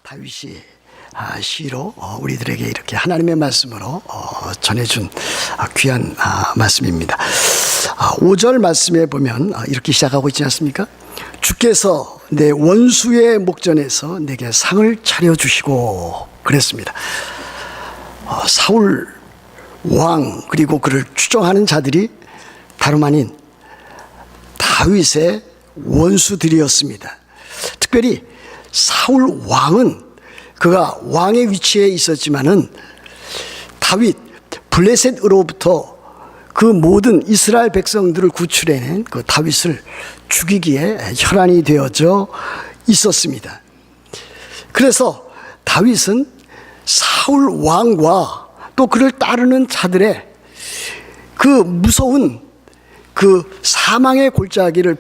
다윗이 시로 우리들에게 이렇게 하나님의 말씀으로 전해준 귀한 말씀입니다. 5절 말씀에 보면 이렇게 시작하고 있지 않습니까? 주께서 내 원수의 목전에서 내게 상을 차려주시고 그랬습니다. 사울 왕 그리고 그를 추종하는 자들이 다름 아닌 다윗의 원수들이었습니다. 특별히 사울 왕은 그가 왕의 위치에 있었지만은 다윗 블레셋으로부터 그 모든 이스라엘 백성들을 구출해낸 그 다윗을 죽이기에 혈안이 되어져 있었습니다. 그래서 다윗은 사울 왕과 또 그를 따르는 자들의 그 무서운 그 사망의 골짜기를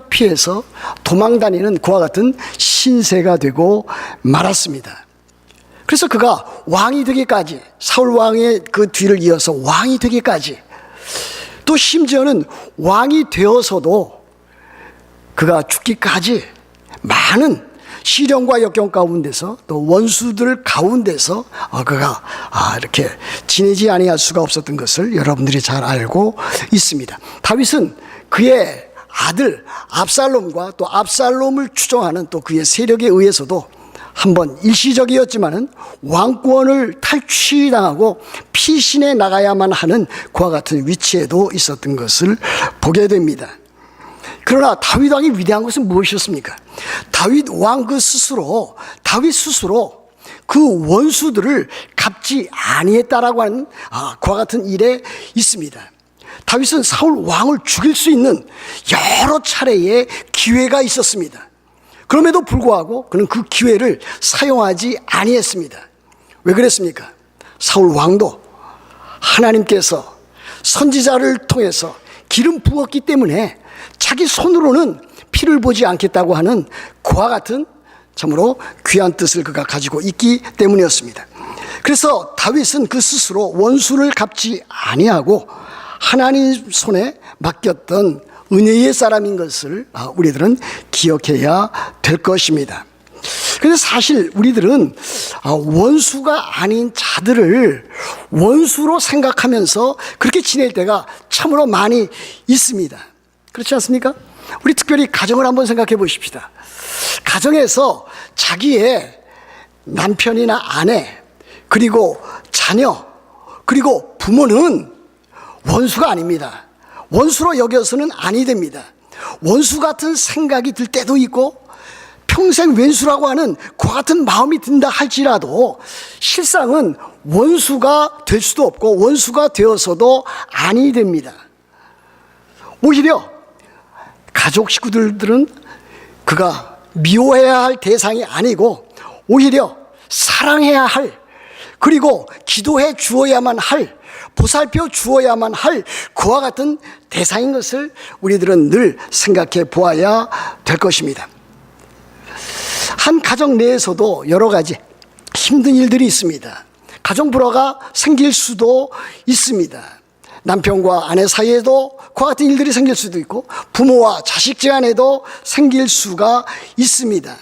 피해서 도망다니는 그와 같은 신세가 되고 말았습니다. 그래서 그가 왕이 되기까지, 사울 왕의 그 뒤를 이어서 왕이 되기까지, 또 심지어는 왕이 되어서도 그가 죽기까지 많은 시련과 역경 가운데서 또 원수들 가운데서 그가 이렇게 지내지 아니할 수가 없었던 것을 여러분들이 잘 알고 있습니다. 다윗은 그의 아들 압살롬과 또 압살롬을 추종하는 또 그의 세력에 의해서도 한번 일시적이었지만은 왕권을 탈취당하고 피신해 나가야만 하는 그와 같은 위치에도 있었던 것을 보게 됩니다. 그러나 다윗 왕이 위대한 것은 무엇이었습니까? 다윗 스스로 그 원수들을 갚지 아니했다라고 하는 그와 같은 일에 있습니다. 다윗은 사울 왕을 죽일 수 있는 여러 차례의 기회가 있었습니다. 그럼에도 불구하고 그는 그 기회를 사용하지 아니했습니다. 왜 그랬습니까? 사울 왕도 하나님께서 선지자를 통해서 기름 부었기 때문에 자기 손으로는 피를 보지 않겠다고 하는 그와 같은 참으로 귀한 뜻을 그가 가지고 있기 때문이었습니다. 그래서 다윗은 그 스스로 원수를 갚지 아니하고 하나님 손에 맡겼던 은혜의 사람인 것을 우리들은 기억해야 될 것입니다. 그런데 사실 우리들은 원수가 아닌 자들을 원수로 생각하면서 그렇게 지낼 때가 참으로 많이 있습니다. 그렇지 않습니까? 우리 특별히 가정을 한번 생각해 보십시다. 가정에서 자기의 남편이나 아내 그리고 자녀 그리고 부모는 원수가 아닙니다. 원수로 여겨서는 아니 됩니다. 원수 같은 생각이 들 때도 있고 평생 왼수라고 하는 그와 같은 마음이 든다 할지라도 실상은 원수가 될 수도 없고 원수가 되어서도 아니 됩니다. 오히려 가족 식구들은 그가 미워해야 할 대상이 아니고 오히려 사랑해야 할 그리고 기도해 주어야만 할 보살펴 주어야만 할 그와 같은 대상인 것을 우리들은 늘 생각해 보아야 될 것입니다. 한 가정 내에서도 여러 가지 힘든 일들이 있습니다. 가정 불화가 생길 수도 있습니다. 남편과 아내 사이에도 그와 같은 일들이 생길 수도 있고 부모와 자식 간에도 생길 수가 있습니다.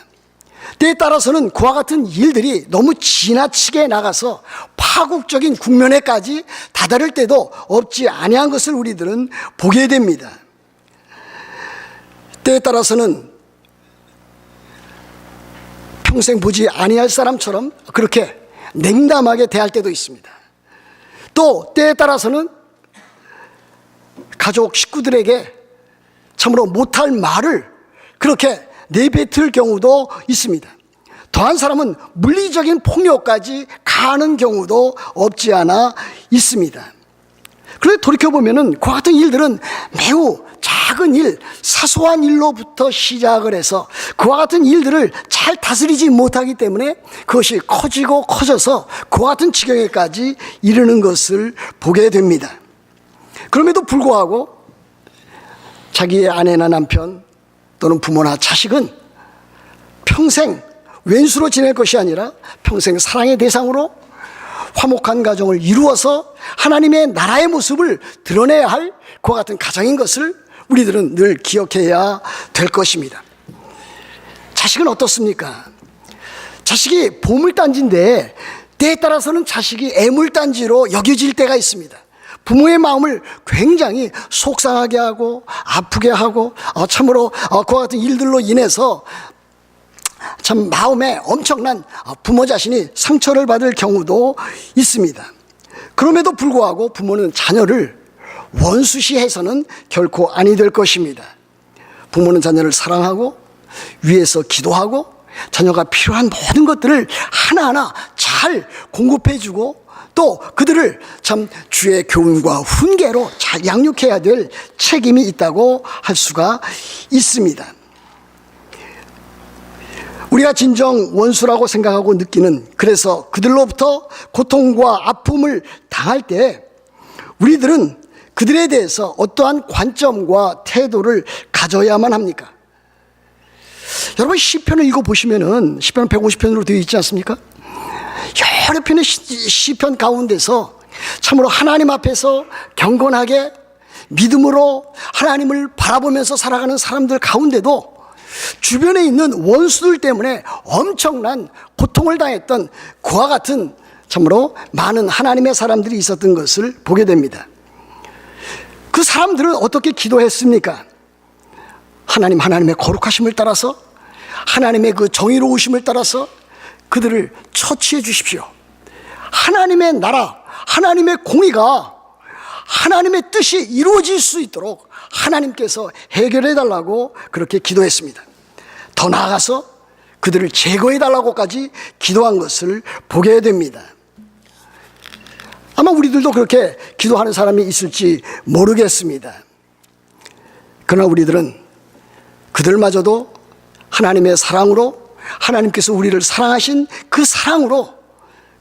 때에 따라서는 그와 같은 일들이 너무 지나치게 나가서 파국적인 국면에까지 다다를 때도 없지 아니한 것을 우리들은 보게 됩니다. 때에 따라서는 평생 보지 아니할 사람처럼 그렇게 냉담하게 대할 때도 있습니다. 또 때에 따라서는 가족 식구들에게 참으로 못할 말을 그렇게 내뱉을 경우도 있습니다. 더한 사람은 물리적인 폭력까지 가하는 경우도 없지 않아 있습니다. 그런데 돌이켜보면은 그와 같은 일들은 매우 작은 일, 사소한 일로부터 시작을 해서 그와 같은 일들을 잘 다스리지 못하기 때문에 그것이 커지고 커져서 그와 같은 지경에까지 이르는 것을 보게 됩니다. 그럼에도 불구하고 자기의 아내나 남편 또는 부모나 자식은 평생 왼수로 지낼 것이 아니라 평생 사랑의 대상으로 화목한 가정을 이루어서 하나님의 나라의 모습을 드러내야 할 그와 같은 가정인 것을 우리들은 늘 기억해야 될 것입니다. 자식은 어떻습니까? 자식이 보물단지인데 때에 따라서는 자식이 애물단지로 여겨질 때가 있습니다. 부모의 마음을 굉장히 속상하게 하고 아프게 하고 참으로 그와 같은 일들로 인해서 참 마음에 엄청난 부모 자신이 상처를 받을 경우도 있습니다. 그럼에도 불구하고 부모는 자녀를 원수시해서는 결코 아니 될 것입니다. 부모는 자녀를 사랑하고 위해서 기도하고 자녀가 필요한 모든 것들을 하나하나 잘 공급해주고 또 그들을 참 주의 교훈과 훈계로 잘 양육해야 될 책임이 있다고 할 수가 있습니다. 우리가 진정 원수라고 생각하고 느끼는, 그래서 그들로부터 고통과 아픔을 당할 때 우리들은 그들에 대해서 어떠한 관점과 태도를 가져야만 합니까? 여러분, 시편을 읽어보시면은 시편 150편으로 되어 있지 않습니까? 여러 편의 시편 가운데서 참으로 하나님 앞에서 경건하게 믿음으로 하나님을 바라보면서 살아가는 사람들 가운데도 주변에 있는 원수들 때문에 엄청난 고통을 당했던 그와 같은 참으로 많은 하나님의 사람들이 있었던 것을 보게 됩니다. 그 사람들은 어떻게 기도했습니까? 하나님의 거룩하심을 따라서, 하나님의 그 정의로우심을 따라서 그들을 처치해 주십시오. 하나님의 나라, 하나님의 공의가, 하나님의 뜻이 이루어질 수 있도록 하나님께서 해결해 달라고 그렇게 기도했습니다. 더 나아가서 그들을 제거해 달라고까지 기도한 것을 보게 됩니다. 아마 우리들도 그렇게 기도하는 사람이 있을지 모르겠습니다. 그러나 우리들은 그들마저도 하나님의 사랑으로, 하나님께서 우리를 사랑하신 그 사랑으로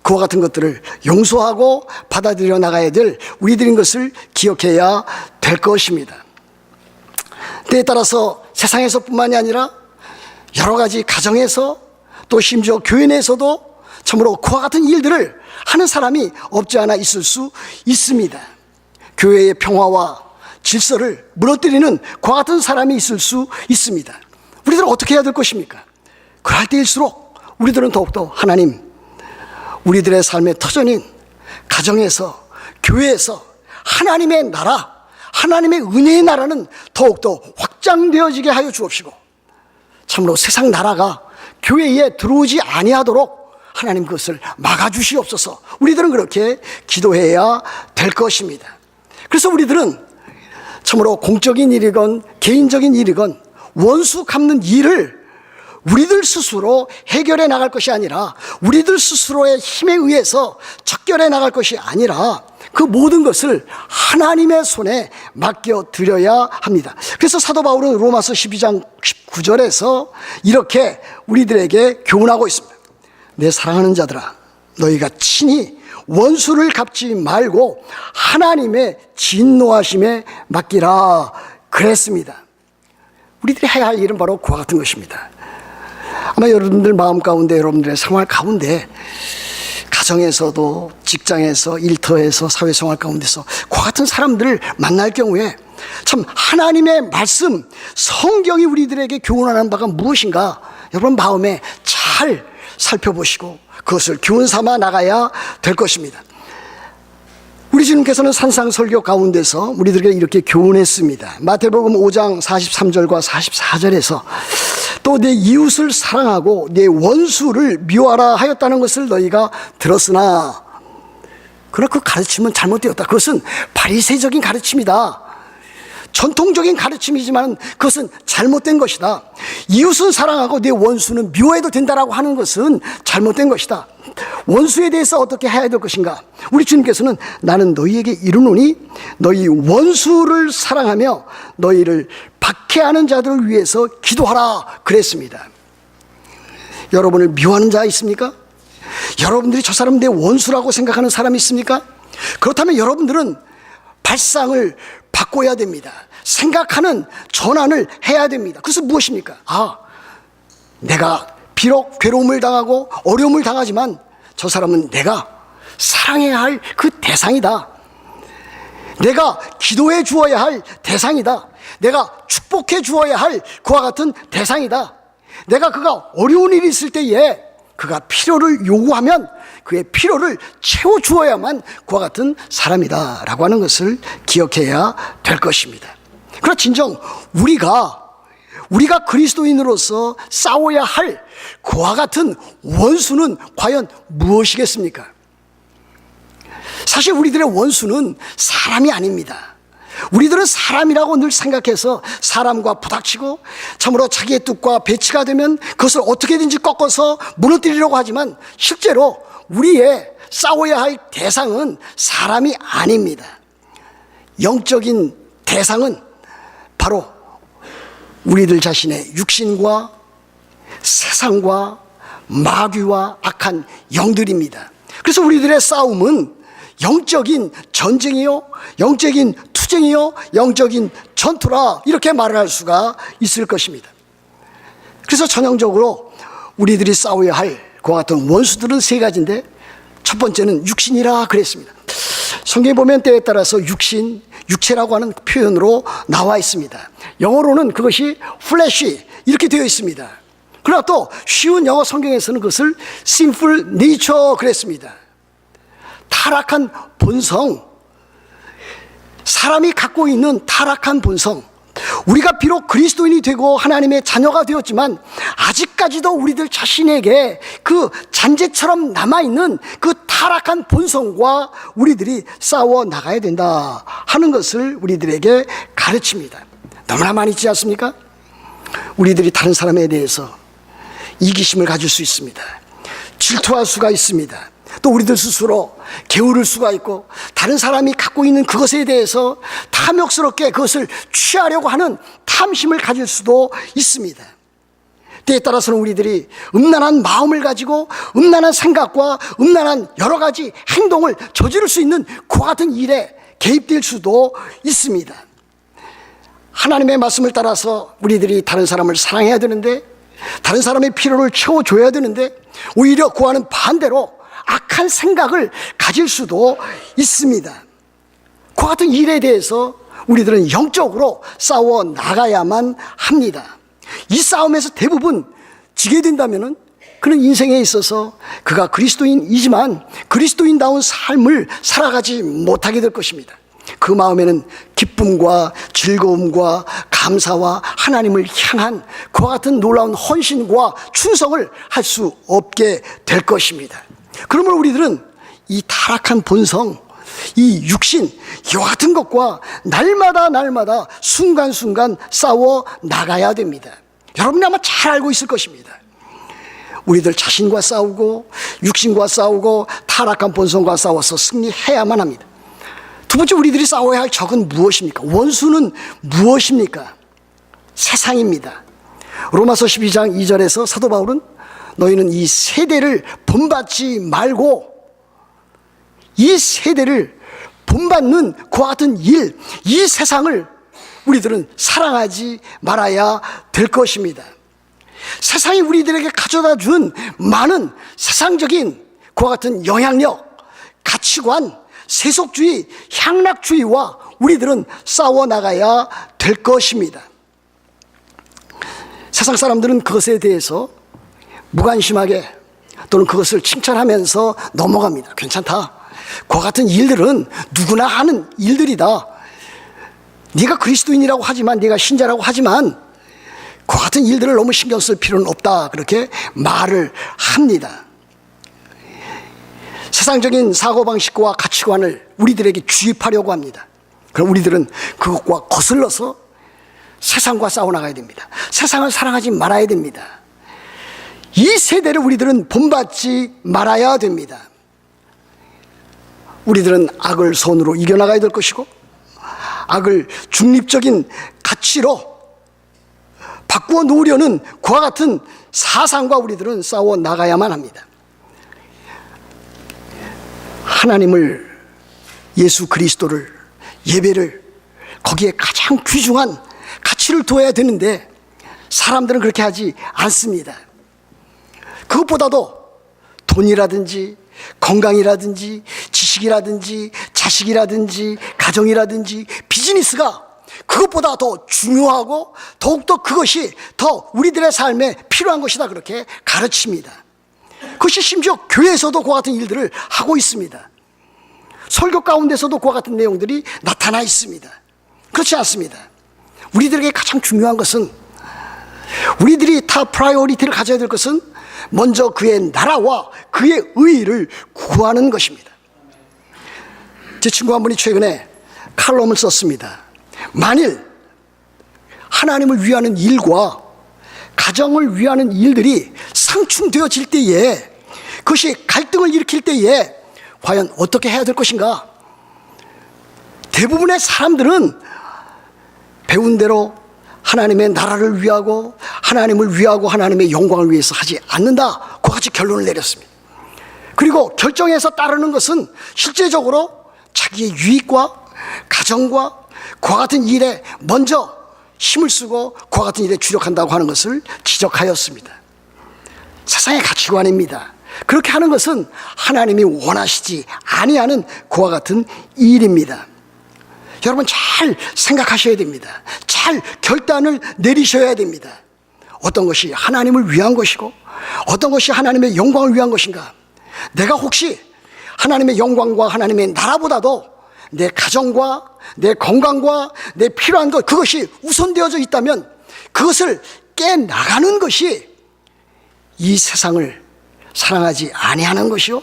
그와 같은 것들을 용서하고 받아들여 나가야 될 우리들인 것을 기억해야 될 것입니다. 때에 따라서 세상에서뿐만이 아니라 여러 가지 가정에서 또 심지어 교회 내에서도 참으로 그와 같은 일들을 하는 사람이 없지 않아 있을 수 있습니다. 교회의 평화와 질서를 무너뜨리는 그와 같은 사람이 있을 수 있습니다. 우리들은 어떻게 해야 될 것입니까? 그럴 때일수록 우리들은 더욱더 하나님, 우리들의 삶의 터전인 가정에서, 교회에서 하나님의 나라, 하나님의 은혜의 나라는 더욱더 확장되어지게 하여 주옵시고, 참으로 세상 나라가 교회에 들어오지 아니하도록 하나님 그것을 막아주시옵소서. 우리들은 그렇게 기도해야 될 것입니다. 그래서 우리들은 참으로 공적인 일이건 개인적인 일이건 원수 갚는 일을 우리들 스스로 해결해 나갈 것이 아니라, 우리들 스스로의 힘에 의해서 척결해 나갈 것이 아니라 그 모든 것을 하나님의 손에 맡겨드려야 합니다. 그래서 사도 바울은 로마서 12장 19절에서 이렇게 우리들에게 교훈하고 있습니다. 내 사랑하는 자들아, 너희가 친히 원수를 갚지 말고 하나님의 진노하심에 맡기라 그랬습니다. 우리들이 해야 할 일은 바로 그와 같은 것입니다. 아마 여러분들 마음 가운데, 여러분들의 생활 가운데, 가정에서도, 직장에서, 일터에서, 사회생활 가운데서 그와 같은 사람들을 만날 경우에 참 하나님의 말씀, 성경이 우리들에게 교훈하는 바가 무엇인가 여러분 마음에 잘 살펴보시고 그것을 교훈 삼아 나가야 될 것입니다. 우리 주님께서는 산상설교 가운데서 우리들에게 이렇게 교훈했습니다. 마태복음 5장 43절과 44절에서 또 내 이웃을 사랑하고 내 원수를 미워하라 하였다는 것을 너희가 들었으나, 그러나 그 가르침은 잘못되었다. 그것은 바리새적인 가르침이다. 전통적인 가르침이지만 그것은 잘못된 것이다. 이웃은 사랑하고 내 원수는 미워해도 된다라고 하는 것은 잘못된 것이다. 원수에 대해서 어떻게 해야 될 것인가? 우리 주님께서는 나는 너희에게 이르노니 너희 원수를 사랑하며 너희를 박해하는 자들을 위해서 기도하라 그랬습니다. 여러분을 미워하는 자 있습니까? 여러분들이 저 사람 내 원수라고 생각하는 사람이 있습니까? 그렇다면 여러분들은 발상을 바꿔야 됩니다. 생각하는 전환을 해야 됩니다. 그것은 무엇입니까? 내가 비록 괴로움을 당하고 어려움을 당하지만 저 사람은 내가 사랑해야 할 그 대상이다. 내가 기도해 주어야 할 대상이다. 내가 축복해 주어야 할 그와 같은 대상이다. 내가 그가 어려운 일이 있을 때에 그가 필요를 요구하면 그의 필요를 채워주어야만 그와 같은 사람이다라고 하는 것을 기억해야 될 것입니다. 그러나 진정 우리가 그리스도인으로서 싸워야 할 그와 같은 원수는 과연 무엇이겠습니까? 사실 우리들의 원수는 사람이 아닙니다. 우리들은 사람이라고 늘 생각해서 사람과 부닥치고 참으로 자기의 뜻과 배치가 되면 그것을 어떻게든지 꺾어서 무너뜨리려고 하지만 실제로 우리의 싸워야 할 대상은 사람이 아닙니다. 영적인 대상은 바로 우리들 자신의 육신과 세상과 마귀와 악한 영들입니다. 그래서 우리들의 싸움은 영적인 전쟁이요, 영적인 투쟁이요, 영적인 전투라 이렇게 말을 할 수가 있을 것입니다. 그래서 전형적으로 우리들이 싸워야 할 그와 같은 원수들은 세 가지인데 첫 번째는 육신이라 그랬습니다. 성경에 보면 때에 따라서 육신, 육체라고 하는 표현으로 나와 있습니다. 영어로는 그것이 flesh 이렇게 되어 있습니다. 그러나 또 쉬운 영어 성경에서는 그것을 sinful nature 그랬습니다. 타락한 본성, 사람이 갖고 있는 타락한 본성. 우리가 비록 그리스도인이 되고 하나님의 자녀가 되었지만 아직까지도 우리들 자신에게 그 잔재처럼 남아있는 그 타락한 본성과 우리들이 싸워 나가야 된다 하는 것을 우리들에게 가르칩니다. 너무나 많이 있지 않습니까? 우리들이 다른 사람에 대해서 이기심을 가질 수 있습니다. 질투할 수가 있습니다. 또 우리들 스스로 게으를 수가 있고 다른 사람이 갖고 있는 그것에 대해서 탐욕스럽게 그것을 취하려고 하는 탐심을 가질 수도 있습니다. 때에 따라서는 우리들이 음란한 마음을 가지고 음란한 생각과 음란한 여러 가지 행동을 저지를 수 있는 그와 같은 일에 개입될 수도 있습니다. 하나님의 말씀을 따라서 우리들이 다른 사람을 사랑해야 되는데 다른 사람의 필요를 채워줘야 되는데 오히려 그와는 반대로 악한 생각을 가질 수도 있습니다. 그와 같은 일에 대해서 우리들은 영적으로 싸워 나가야만 합니다. 이 싸움에서 대부분 지게 된다면 그는 인생에 있어서 그가 그리스도인이지만 그리스도인다운 삶을 살아가지 못하게 될 것입니다. 그 마음에는 기쁨과 즐거움과 감사와 하나님을 향한 그와 같은 놀라운 헌신과 충성을 할 수 없게 될 것입니다. 그러므로 우리들은 이 타락한 본성, 이 육신, 이와 같은 것과 날마다 순간순간 싸워 나가야 됩니다. 여러분이 아마 잘 알고 있을 것입니다. 우리들 자신과 싸우고 육신과 싸우고 타락한 본성과 싸워서 승리해야만 합니다. 두 번째, 우리들이 싸워야 할 적은 무엇입니까? 원수는 무엇입니까? 세상입니다. 로마서 12장 2절에서 사도 바울은 너희는 이 세대를 본받지 말고 이 세대를 본받는 그와 같은 일, 이 세상을 우리들은 사랑하지 말아야 될 것입니다. 세상이 우리들에게 가져다 준 많은 세상적인 그와 같은 영향력, 가치관, 세속주의, 향락주의와 우리들은 싸워 나가야 될 것입니다. 세상 사람들은 그것에 대해서 무관심하게 또는 그것을 칭찬하면서 넘어갑니다. 괜찮다. 그와 같은 일들은 누구나 하는 일들이다. 네가 그리스도인이라고 하지만, 네가 신자라고 하지만 그와 같은 일들을 너무 신경 쓸 필요는 없다. 그렇게 말을 합니다. 세상적인 사고방식과 가치관을 우리들에게 주입하려고 합니다. 그럼 우리들은 그것과 거슬러서 세상과 싸워나가야 됩니다. 세상을 사랑하지 말아야 됩니다. 이 세대를 우리들은 본받지 말아야 됩니다. 우리들은 악을 선으로 이겨나가야 될 것이고 악을 중립적인 가치로 바꾸어 놓으려는 그와 같은 사상과 우리들은 싸워 나가야만 합니다. 하나님을, 예수 그리스도를, 예배를 거기에 가장 귀중한 가치를 둬야 되는데 사람들은 그렇게 하지 않습니다. 그것보다도 돈이라든지 건강이라든지 지식이라든지 자식이라든지 가정이라든지 비즈니스가 그것보다 더 중요하고 더욱더 그것이 더 우리들의 삶에 필요한 것이다 그렇게 가르칩니다. 그것이 심지어 교회에서도 그와 같은 일들을 하고 있습니다. 설교 가운데서도 그와 같은 내용들이 나타나 있습니다. 그렇지 않습니다. 우리들에게 가장 중요한 것은, 우리들이 탑 프라이어리티를 가져야 될 것은 먼저 그의 나라와 그의 의의를 구하는 것입니다. 제 친구 한 분이 최근에 칼럼을 썼습니다. 만일 하나님을 위하는 일과 가정을 위하는 일들이 상충되어질 때에, 그것이 갈등을 일으킬 때에 과연 어떻게 해야 될 것인가? 대부분의 사람들은 배운 대로 하나님의 나라를 위하고 하나님을 위하고 하나님의 영광을 위해서 하지 않는다, 그와 같이 결론을 내렸습니다. 그리고 결정해서 따르는 것은 실제적으로 자기의 유익과 가정과 그와 같은 일에 먼저 힘을 쓰고 그와 같은 일에 주력한다고 하는 것을 지적하였습니다. 세상의 가치관입니다. 그렇게 하는 것은 하나님이 원하시지 아니하는 그와 같은 일입니다. 여러분 잘 생각하셔야 됩니다. 잘 결단을 내리셔야 됩니다. 어떤 것이 하나님을 위한 것이고 어떤 것이 하나님의 영광을 위한 것인가? 내가 혹시 하나님의 영광과 하나님의 나라보다도 내 가정과 내 건강과 내 필요한 것, 그것이 우선되어져 있다면 그것을 깨나가는 것이 이 세상을 사랑하지 아니하는 것이요,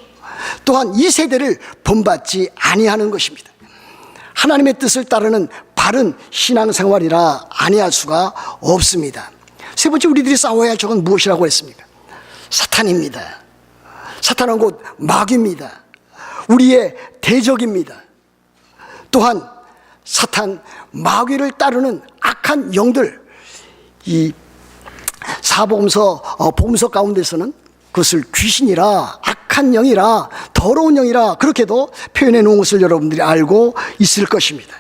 또한 이 세대를 본받지 아니하는 것입니다. 하나님의 뜻을 따르는 바른 신앙생활이라 아니할 수가 없습니다. 세 번째, 우리들이 싸워야 할 적은 무엇이라고 했습니까? 사탄입니다. 사탄은 곧 마귀입니다. 우리의 대적입니다. 또한 사탄, 마귀를 따르는 악한 영들, 이 사복음서 복음서 가운데서는 그것을 귀신이라, 악한 영이라, 더러운 영이라 그렇게도 표현해 놓은 것을 여러분들이 알고 있을 것입니다.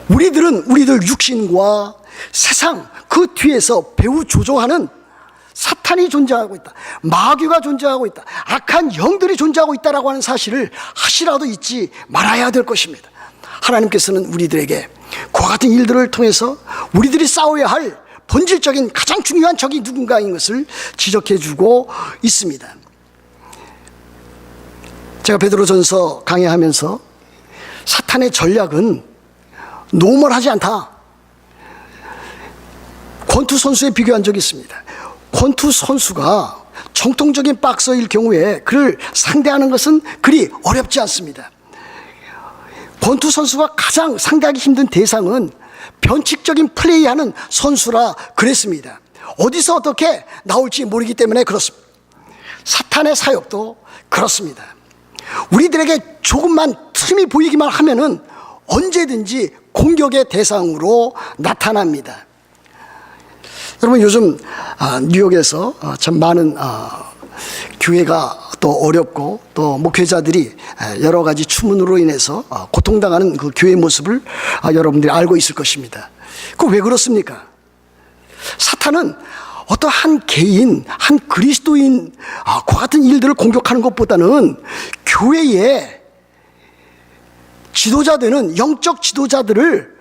우리들 육신과 세상 그 뒤에서 배후 조종하는 사탄이 존재하고 있다, 마귀가 존재하고 있다, 악한 영들이 존재하고 있다라고 하는 사실을 하시라도 잊지 말아야 될 것입니다. 하나님께서는 우리들에게 그와 같은 일들을 통해서 우리들이 싸워야 할 본질적인 가장 중요한 적이 누군가인 것을 지적해 주고 있습니다. 제가 베드로전서 강의하면서 사탄의 전략은 노멀하지 않다, 권투 선수에 비교한 적이 있습니다. 권투 선수가 정통적인 박서일 경우에 그를 상대하는 것은 그리 어렵지 않습니다. 권투 선수가 가장 상대하기 힘든 대상은 변칙적인 플레이하는 선수라 그랬습니다. 어디서 어떻게 나올지 모르기 때문에 그렇습니다. 사탄의 사역도 그렇습니다. 우리들에게 조금만 틈이 보이기만 하면은 언제든지 공격의 대상으로 나타납니다. 여러분, 요즘 뉴욕에서 참 많은 교회가 또 어렵고 또 목회자들이 여러 가지 추문으로 인해서 고통당하는 그 교회 모습을 여러분들이 알고 있을 것입니다. 그 왜 그렇습니까? 사탄은 어떤 한 개인, 한 그리스도인 그 같은 일들을 공격하는 것보다는 교회의 지도자되는 영적 지도자들을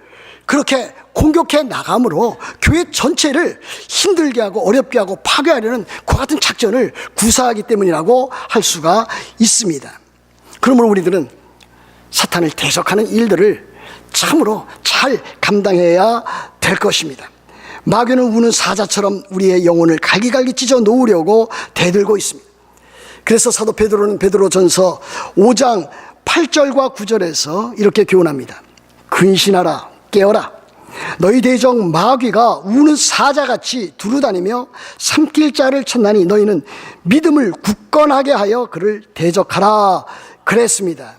그렇게 공격해 나감으로 교회 전체를 힘들게 하고 어렵게 하고 파괴하려는 그 같은 작전을 구사하기 때문이라고 할 수가 있습니다. 그러므로 우리들은 사탄을 대적하는 일들을 참으로 잘 감당해야 될 것입니다. 마귀는 우는 사자처럼 우리의 영혼을 갈기갈기 찢어 놓으려고 대들고 있습니다. 그래서 사도 베드로는 베드로전서 5장 8절과 9절에서 이렇게 교훈합니다. 근신하라, 깨어라. 너희 대적 마귀가 우는 사자같이 두루다니며 삼킬 자를 찾나니 너희는 믿음을 굳건하게 하여 그를 대적하라 그랬습니다.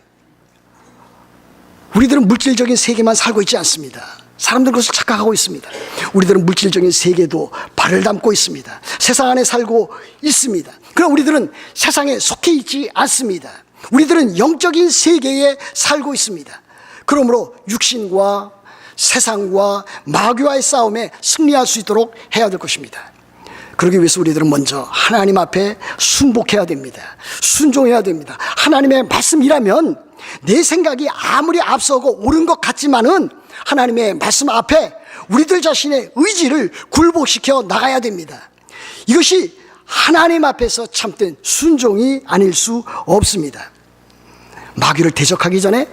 우리들은 물질적인 세계만 살고 있지 않습니다. 사람들은 그것을 착각하고 있습니다. 우리들은 물질적인 세계도 발을 담고 있습니다. 세상 안에 살고 있습니다. 그러나 우리들은 세상에 속해 있지 않습니다. 우리들은 영적인 세계에 살고 있습니다. 그러므로 육신과 세상과 마귀와의 싸움에 승리할 수 있도록 해야 될 것입니다. 그러기 위해서 우리들은 먼저 하나님 앞에 순복해야 됩니다. 순종해야 됩니다. 하나님의 말씀이라면 내 생각이 아무리 앞서고 옳은 것 같지만은 하나님의 말씀 앞에 우리들 자신의 의지를 굴복시켜 나가야 됩니다. 이것이 하나님 앞에서 참된 순종이 아닐 수 없습니다. 마귀를 대적하기 전에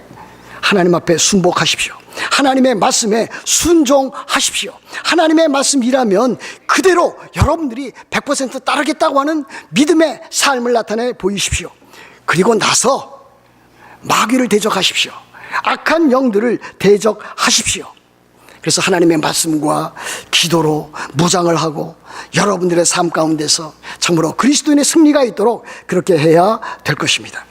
하나님 앞에 순복하십시오. 하나님의 말씀에 순종하십시오. 하나님의 말씀이라면 그대로 여러분들이 100% 따르겠다고 하는 믿음의 삶을 나타내 보이십시오. 그리고 나서 마귀를 대적하십시오. 악한 영들을 대적하십시오. 그래서 하나님의 말씀과 기도로 무장을 하고 여러분들의 삶 가운데서 참으로 그리스도인의 승리가 있도록 그렇게 해야 될 것입니다.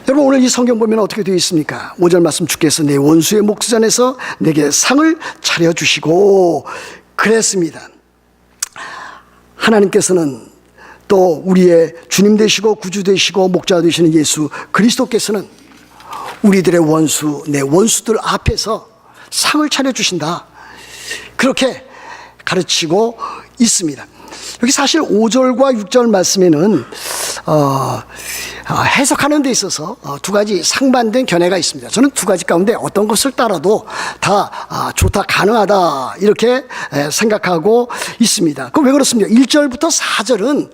여러분, 오늘 이 성경 보면 어떻게 되어 있습니까? 5절 말씀, 주께서 내 원수의 목전에서 내게 상을 차려주시고 그랬습니다. 하나님께서는 또 우리의 주님 되시고 구주 되시고 목자 되시는 예수 그리스도께서는 우리들의 원수, 내 원수들 앞에서 상을 차려주신다, 그렇게 가르치고 있습니다. 여기 사실 5절과 6절 말씀에는 해석하는 데 있어서 두 가지 상반된 견해가 있습니다. 저는 두 가지 가운데 어떤 것을 따라도 다 좋다, 가능하다, 이렇게 생각하고 있습니다. 그럼 왜 그렇습니까? 1절부터 4절은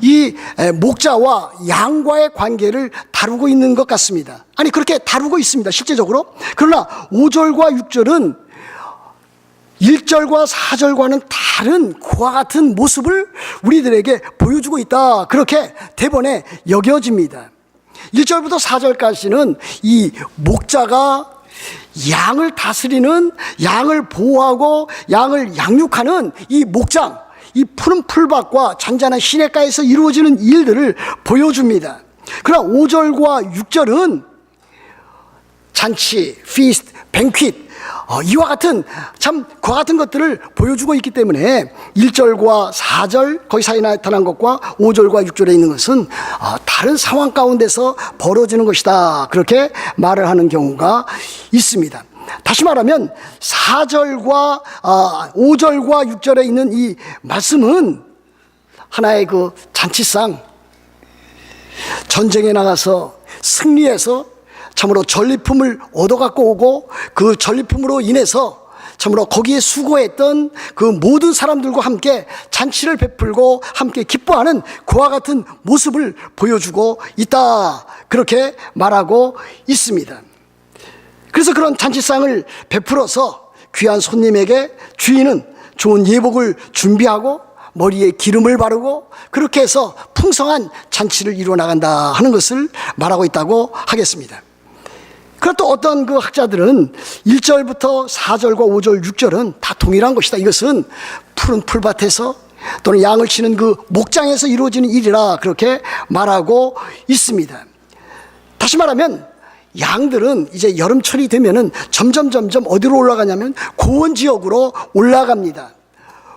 이 목자와 양과의 관계를 다루고 있는 것 같습니다. 아니, 그렇게 다루고 있습니다, 실제적으로. 그러나 5절과 6절은 1절과 4절과는 다른 그와 같은 모습을 우리들에게 보여주고 있다, 그렇게 대번에 여겨집니다. 1절부터 4절까지는 이 목자가 양을 다스리는, 양을 보호하고 양을 양육하는 이 목장, 이 푸른 풀밭과 잔잔한 시냇가에서 이루어지는 일들을 보여줍니다. 그러나 5절과 6절은 잔치, 피스트, 뱅퀴트, 이와 같은 참 그와 같은 것들을 보여주고 있기 때문에 1절과 4절 거기 사이에 나타난 것과 5절과 6절에 있는 것은 다른 상황 가운데서 벌어지는 것이다, 그렇게 말을 하는 경우가 있습니다. 다시 말하면 4절과 5절과 6절에 있는 이 말씀은 하나의 그 잔치상, 전쟁에 나가서 승리해서 참으로 전리품을 얻어갖고 오고 그 전리품으로 인해서 참으로 거기에 수고했던 그 모든 사람들과 함께 잔치를 베풀고 함께 기뻐하는 그와 같은 모습을 보여주고 있다, 그렇게 말하고 있습니다. 그래서 그런 잔치상을 베풀어서 귀한 손님에게 주인은 좋은 예복을 준비하고 머리에 기름을 바르고 그렇게 해서 풍성한 잔치를 이루어 나간다 하는 것을 말하고 있다고 하겠습니다. 그리고 또 어떤 그 학자들은 1절부터 4절과 5절, 6절은 다 동일한 것이다. 이것은 푸른 풀밭에서 또는 양을 치는 그 목장에서 이루어지는 일이라, 그렇게 말하고 있습니다. 다시 말하면 양들은 이제 여름철이 되면은 점점 어디로 올라가냐면 고원 지역으로 올라갑니다.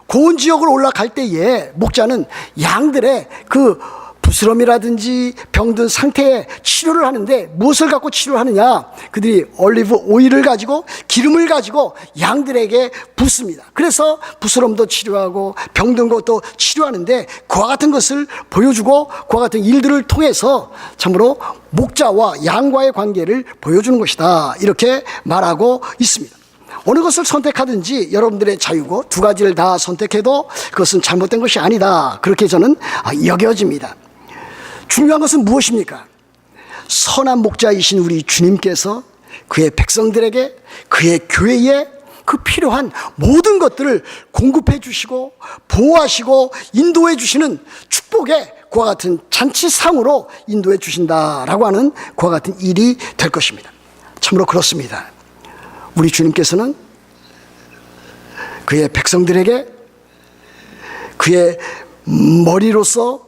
고원 지역으로 올라갈 때에 목자는 양들의 그 부스럼이라든지 병든 상태에 치료를 하는데 무엇을 갖고 치료하느냐? 그들이 올리브 오일을 가지고 기름을 가지고 양들에게 붓습니다. 그래서 부스럼도 치료하고 병든 것도 치료하는데 그와 같은 것을 보여주고 그와 같은 일들을 통해서 참으로 목자와 양과의 관계를 보여주는 것이다, 이렇게 말하고 있습니다. 어느 것을 선택하든지 여러분들의 자유고 두 가지를 다 선택해도 그것은 잘못된 것이 아니다, 그렇게 저는 여겨집니다. 중요한 것은 무엇입니까? 선한 목자이신 우리 주님께서 그의 백성들에게, 그의 교회에 그 필요한 모든 것들을 공급해 주시고 보호하시고 인도해 주시는 축복의 그와 같은 잔치상으로 인도해 주신다라고 하는 그와 같은 일이 될 것입니다. 참으로 그렇습니다. 우리 주님께서는 그의 백성들에게 그의 머리로서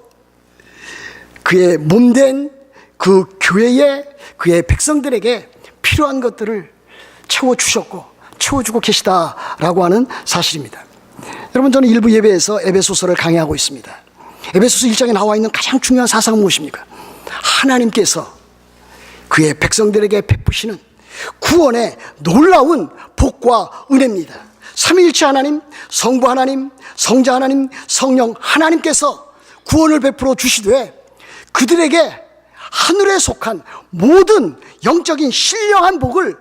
그의 몸된 그 교회에, 그의 백성들에게 필요한 것들을 채워주셨고 채워주고 계시다라고 하는 사실입니다. 여러분, 저는 일부 예배에서 에베소서를 강의하고 있습니다. 에베소서 1장에 나와 있는 가장 중요한 사상은 무엇입니까? 하나님께서 그의 백성들에게 베푸시는 구원의 놀라운 복과 은혜입니다. 삼위일체 하나님, 성부 하나님, 성자 하나님, 성령 하나님께서 구원을 베풀어 주시되 그들에게 하늘에 속한 모든 영적인 신령한 복을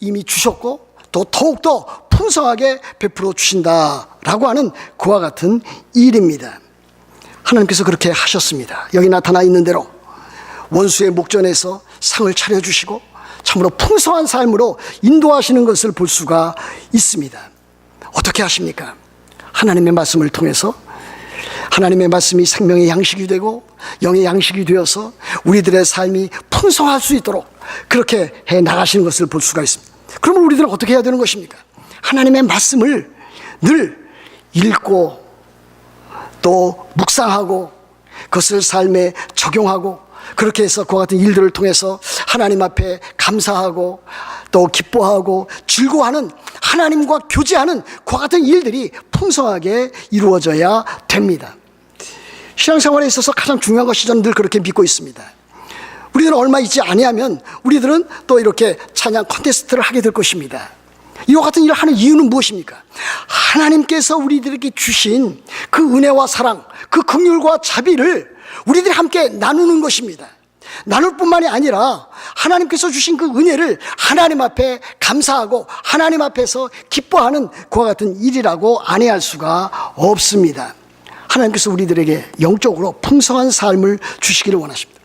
이미 주셨고 또 더욱더 풍성하게 베풀어 주신다라고 하는 그와 같은 일입니다. 하나님께서 그렇게 하셨습니다. 여기 나타나 있는 대로 원수의 목전에서 상을 차려주시고 참으로 풍성한 삶으로 인도하시는 것을 볼 수가 있습니다. 어떻게 하십니까? 하나님의 말씀을 통해서 하나님의 말씀이 생명의 양식이 되고 영의 양식이 되어서 우리들의 삶이 풍성할 수 있도록 그렇게 해 나가시는 것을 볼 수가 있습니다. 그러면 우리들은 어떻게 해야 되는 것입니까? 하나님의 말씀을 늘 읽고 또 묵상하고 그것을 삶에 적용하고 그렇게 해서 그와 같은 일들을 통해서 하나님 앞에 감사하고 또 기뻐하고 즐거워하는 하나님과 교제하는 그와 같은 일들이 풍성하게 이루어져야 됩니다. 신앙생활에 있어서 가장 중요한 것이 저는 늘 그렇게 믿고 있습니다. 우리들은 얼마 있지 아니하면 우리들은 또 이렇게 찬양 콘테스트를 하게 될 것입니다. 이와 같은 일을 하는 이유는 무엇입니까? 하나님께서 우리들에게 주신 그 은혜와 사랑, 그 긍휼과 자비를 우리들이 함께 나누는 것입니다. 나눌 뿐만이 아니라 하나님께서 주신 그 은혜를 하나님 앞에 감사하고 하나님 앞에서 기뻐하는 그와 같은 일이라고 아니할 수가 없습니다. 하나님께서 우리들에게 영적으로 풍성한 삶을 주시기를 원하십니다.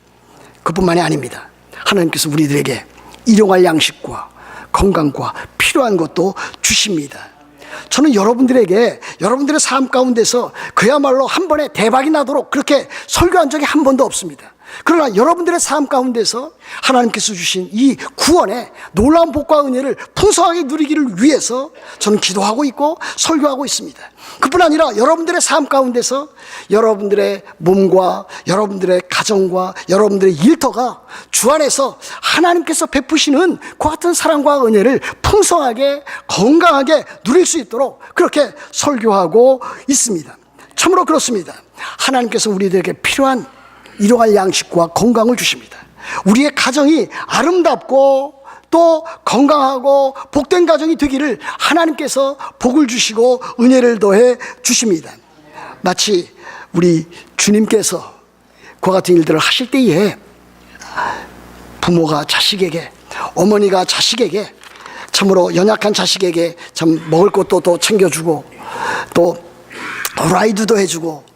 그뿐만이 아닙니다. 하나님께서 우리들에게 일용할 양식과 건강과 필요한 것도 주십니다. 저는 여러분들에게 여러분들의 삶 가운데서 그야말로 한 번에 대박이 나도록 그렇게 설교한 적이 한 번도 없습니다. 그러나 여러분들의 삶 가운데서 하나님께서 주신 이 구원의 놀라운 복과 은혜를 풍성하게 누리기를 위해서 저는 기도하고 있고 설교하고 있습니다. 그뿐 아니라 여러분들의 삶 가운데서 여러분들의 몸과 여러분들의 가정과 여러분들의 일터가 주 안에서 하나님께서 베푸시는 그 같은 사랑과 은혜를 풍성하게 건강하게 누릴 수 있도록 그렇게 설교하고 있습니다. 참으로 그렇습니다. 하나님께서 우리들에게 필요한 일용할 양식과 건강을 주십니다. 우리의 가정이 아름답고 또 건강하고 복된 가정이 되기를 하나님께서 복을 주시고 은혜를 더해 주십니다. 마치 우리 주님께서 그와 같은 일들을 하실 때에 부모가 자식에게, 어머니가 자식에게, 참으로 연약한 자식에게 참 먹을 것도 또 챙겨주고 또 라이드도 해주고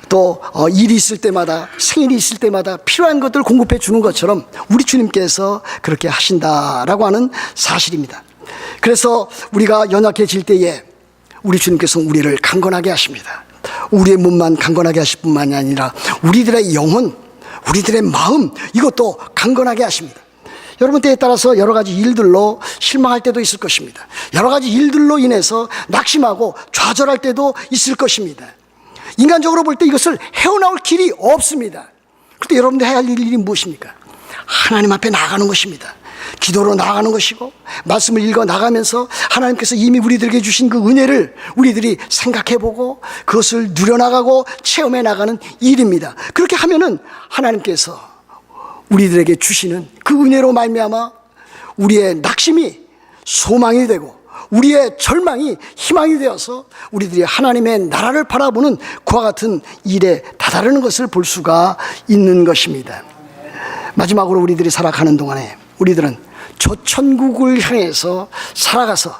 또 일이 있을 때마다, 생일이 있을 때마다 필요한 것들을 공급해 주는 것처럼 우리 주님께서 그렇게 하신다라고 하는 사실입니다. 그래서 우리가 연약해질 때에 우리 주님께서 우리를 강건하게 하십니다. 우리의 몸만 강건하게 하실 뿐만이 아니라 우리들의 영혼, 우리들의 마음, 이것도 강건하게 하십니다. 여러분, 때에 따라서 여러 가지 일들로 실망할 때도 있을 것입니다. 여러 가지 일들로 인해서 낙심하고 좌절할 때도 있을 것입니다. 인간적으로 볼 때 이것을 헤어나올 길이 없습니다. 그런데 여러분들 해야 할 일이 무엇입니까? 하나님 앞에 나아가는 것입니다. 기도로 나아가는 것이고 말씀을 읽어 나가면서 하나님께서 이미 우리들에게 주신 그 은혜를 우리들이 생각해보고 그것을 누려나가고 체험해 나가는 일입니다. 그렇게 하면은 하나님께서 우리들에게 주시는 그 은혜로 말미암아 우리의 낙심이 소망이 되고 우리의 절망이 희망이 되어서 우리들이 하나님의 나라를 바라보는 그와 같은 일에 다다르는 것을 볼 수가 있는 것입니다. 마지막으로 우리들이 살아가는 동안에 우리들은 저 천국을 향해서 살아가서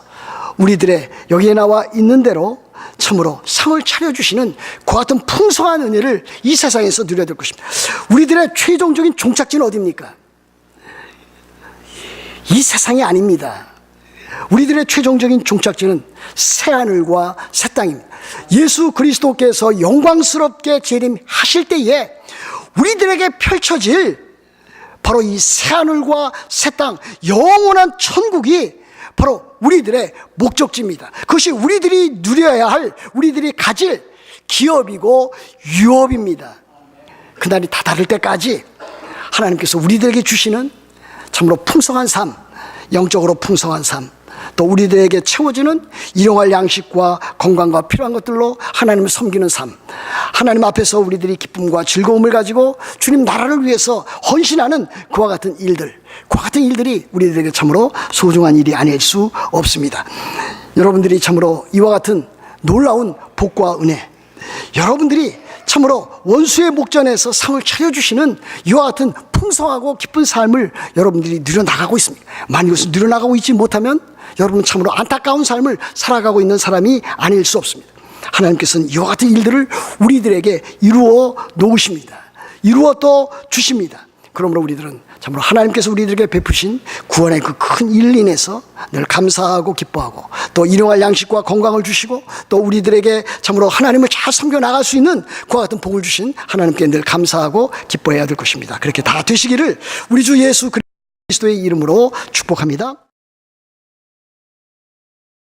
우리들의 여기에 나와 있는 대로 참으로 상을 차려주시는 그와 같은 풍성한 은혜를 이 세상에서 누려야 될 것입니다. 우리들의 최종적인 종착지는 어디입니까? 이 세상이 아닙니다. 우리들의 최종적인 종착지는 새하늘과 새 땅입니다. 예수 그리스도께서 영광스럽게 재림하실 때에 우리들에게 펼쳐질 바로 이 새하늘과 새 땅, 영원한 천국이 바로 우리들의 목적지입니다. 그것이 우리들이 누려야 할, 우리들이 가질 기업이고 유업입니다. 그날이 다다를 때까지 하나님께서 우리들에게 주시는 참으로 풍성한 삶, 영적으로 풍성한 삶, 또 우리들에게 채워지는 일용할 양식과 건강과 필요한 것들로 하나님을 섬기는 삶, 하나님 앞에서 우리들이 기쁨과 즐거움을 가지고 주님 나라를 위해서 헌신하는 그와 같은 일들, 그와 같은 일들이 우리들에게 참으로 소중한 일이 아닐 수 없습니다. 여러분들이 참으로 이와 같은 놀라운 복과 은혜, 여러분들이 참으로 원수의 목전에서 상을 차려주시는 이와 같은 풍성하고 기쁜 삶을 여러분들이 누려나가고 있습니다. 만약 이것을 누려나가고 있지 못하면 여러분은 참으로 안타까운 삶을 살아가고 있는 사람이 아닐 수 없습니다. 하나님께서는 이와 같은 일들을 우리들에게 이루어 놓으십니다. 이루어 또 주십니다. 그러므로 우리들은 참으로 하나님께서 우리들에게 베푸신 구원의 그 큰 일 인해서 늘 감사하고 기뻐하고 또 일용할 양식과 건강을 주시고 또 우리들에게 참으로 하나님을 잘 섬겨 나갈 수 있는 그와 같은 복을 주신 하나님께 늘 감사하고 기뻐해야 될 것입니다. 그렇게 다 되시기를 우리 주 예수 그리스도의 이름으로 축복합니다.